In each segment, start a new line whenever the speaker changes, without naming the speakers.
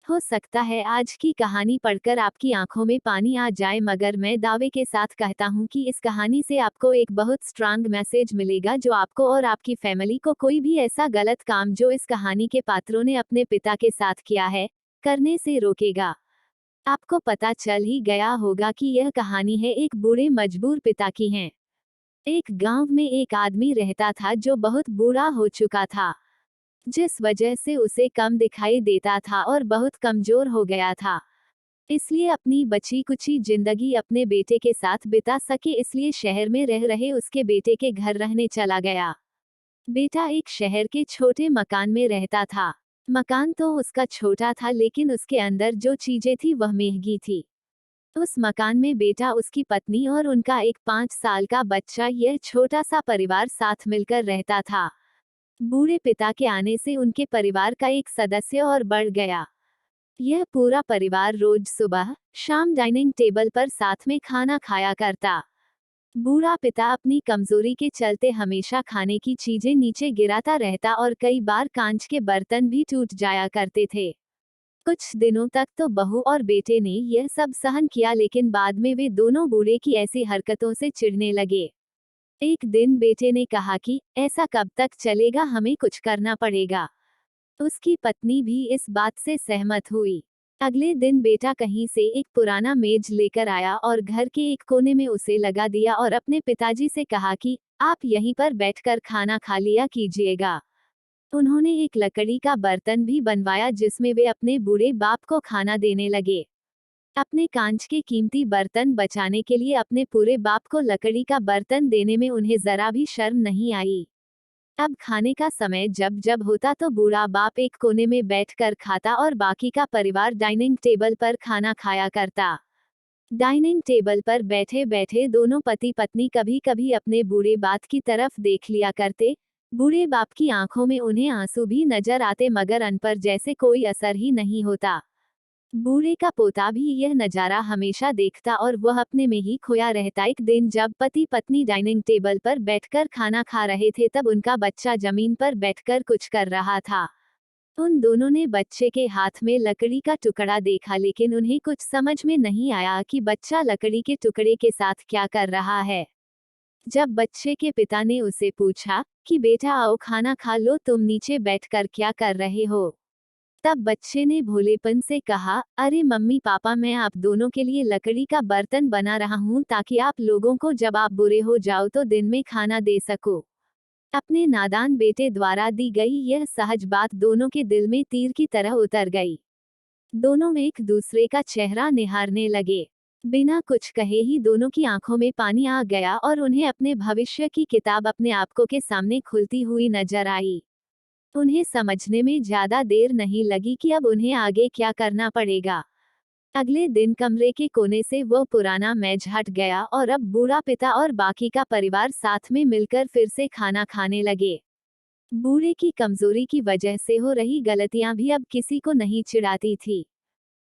हो सकता है आज की कहानी पढ़कर आपकी आंखों में पानी आ जाए, मगर मैं दावे के साथ कहता हूँ कि इस कहानी से आपको एक बहुत स्ट्रांग मैसेज मिलेगा जो आपको और आपकी फैमिली को कोई भी ऐसा गलत काम जो इस कहानी के पात्रों ने अपने पिता के साथ किया है, करने से रोकेगा। आपको पता चल ही गया होगा कि यह कहानी है एक बूढ़े मजबूर पिता की है। एक गांव में एक आदमी रहता था जो बहुत बूढ़ा हो चुका था, जिस वजह से उसे कम दिखाई देता था और बहुत कमजोर हो गया था। इसलिए अपनी बची कुची जिंदगी अपने बेटे के साथ बिता सके इसलिए शहर में रह रहे उसके बेटे के घर रहने चला गया। बेटा एक शहर के छोटे मकान में रहता था। मकान तो उसका छोटा था लेकिन उसके अंदर जो चीजें थी वह महंगी थी। उस मकान में बेटा, उसकी पत्नी और उनका एक 5 साल का बच्चा, यह छोटा सा परिवार साथ मिलकर रहता था। बूढ़े पिता के आने से उनके परिवार का एक सदस्य और बढ़ गया। यह पूरा परिवार रोज सुबह शाम डाइनिंग टेबल पर साथ में खाना खाया करता। बूढ़ा पिता अपनी कमजोरी के चलते हमेशा खाने की चीजें नीचे गिराता रहता और कई बार कांच के बर्तन भी टूट जाया करते थे। कुछ दिनों तक तो बहू और बेटे ने यह सब सहन किया, लेकिन बाद में वे दोनों बूढ़े की ऐसी हरकतों से चिढ़ने लगे। एक दिन बेटे ने कहा कि ऐसा कब तक चलेगा, हमें कुछ करना पड़ेगा। उसकी पत्नी भी इस बात से सहमत हुई। अगले दिन बेटा कहीं से एक पुराना मेज लेकर आया और घर के एक कोने में उसे लगा दिया और अपने पिताजी से कहा कि आप यहीं पर बैठकर खाना खा लिया कीजिएगा। उन्होंने एक लकड़ी का बर्तन भी बनवाया जिसमें वे अपने बूढ़े बाप को खाना देने लगे। अपने कांच के कीमती बर्तन बचाने के लिए अपने पूरे बाप को लकड़ी का बर्तन देने में उन्हें जरा भी शर्म नहीं आई। अब खाने का समय जब जब होता तो बूढ़ा बाप एक कोने में बैठकर खाता और बाकी का परिवार डाइनिंग टेबल पर खाना खाया करता। डाइनिंग टेबल पर बैठे बैठे दोनों पति पत्नी कभी कभी अपने बूढ़े बाप की तरफ देख लिया करते। बूढ़े बाप की आंखों में उन्हें आंसू भी नजर आते, मगर उन पर जैसे कोई असर ही नहीं होता। बूढ़े का पोता भी यह नजारा हमेशा देखता और वह अपने में ही खोया रहता। एक दिन जब पति पत्नी डाइनिंग टेबल पर बैठकर खाना खा रहे थे तब उनका बच्चा जमीन पर बैठकर कुछ कर रहा था। उन दोनों ने बच्चे के हाथ में लकड़ी का टुकड़ा देखा, लेकिन उन्हें कुछ समझ में नहीं आया कि बच्चा लकड़ी के टुकड़े के साथ क्या कर रहा है। जब बच्चे के पिता ने उसे पूछा कि बेटा आओ खाना खा लो, तुम नीचे बैठकर क्या कर रहे हो, तब बच्चे ने भोलेपन से कहा, अरे मम्मी पापा, मैं आप दोनों के लिए लकड़ी का बर्तन बना रहा हूँ ताकि आप लोगों को जब आप बुरे हो जाओ तो दिन में खाना दे सको। अपने नादान बेटे द्वारा दी गई यह सहज बात दोनों के दिल में तीर की तरह उतर गई। दोनों एक दूसरे का चेहरा निहारने लगे। बिना कुछ कहे ही दोनों की आंखों में पानी आ गया और उन्हें अपने भविष्य की किताब अपने आपको के सामने खुलती हुई नजर आई। उन्हें समझने में ज्यादा देर नहीं लगी कि अब उन्हें आगे क्या करना पड़ेगा। अगले दिन कमरे के कोने से वह पुराना मेज हट गया और अब बूढ़ा पिता और बाकी का परिवार साथ में मिलकर फिर से खाना खाने लगे। बूढ़े की कमजोरी की वजह से हो रही गलतियां भी अब किसी को नहीं चिढ़ाती थी।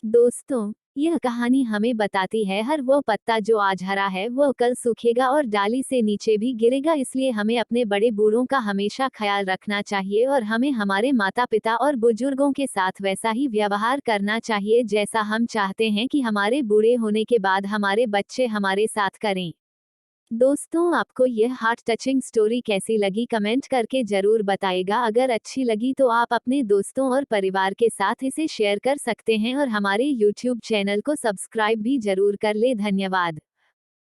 दोस्तों, यह कहानी हमें बताती है हर वो पत्ता जो आज हरा है वह कल सूखेगा और डाली से नीचे भी गिरेगा। इसलिए हमें अपने बड़े बूढ़ों का हमेशा ख्याल रखना चाहिए और हमें हमारे माता पिता और बुजुर्गों के साथ वैसा ही व्यवहार करना चाहिए जैसा हम चाहते हैं कि हमारे बूढ़े होने के बाद हमारे बच्चे हमारे साथ करें। दोस्तों, आपको यह हार्ट टचिंग स्टोरी कैसी लगी कमेंट करके जरूर बताइएगा। अगर अच्छी लगी तो आप अपने दोस्तों और परिवार के साथ इसे शेयर कर सकते हैं और हमारे YouTube चैनल को सब्सक्राइब भी जरूर कर ले। धन्यवाद।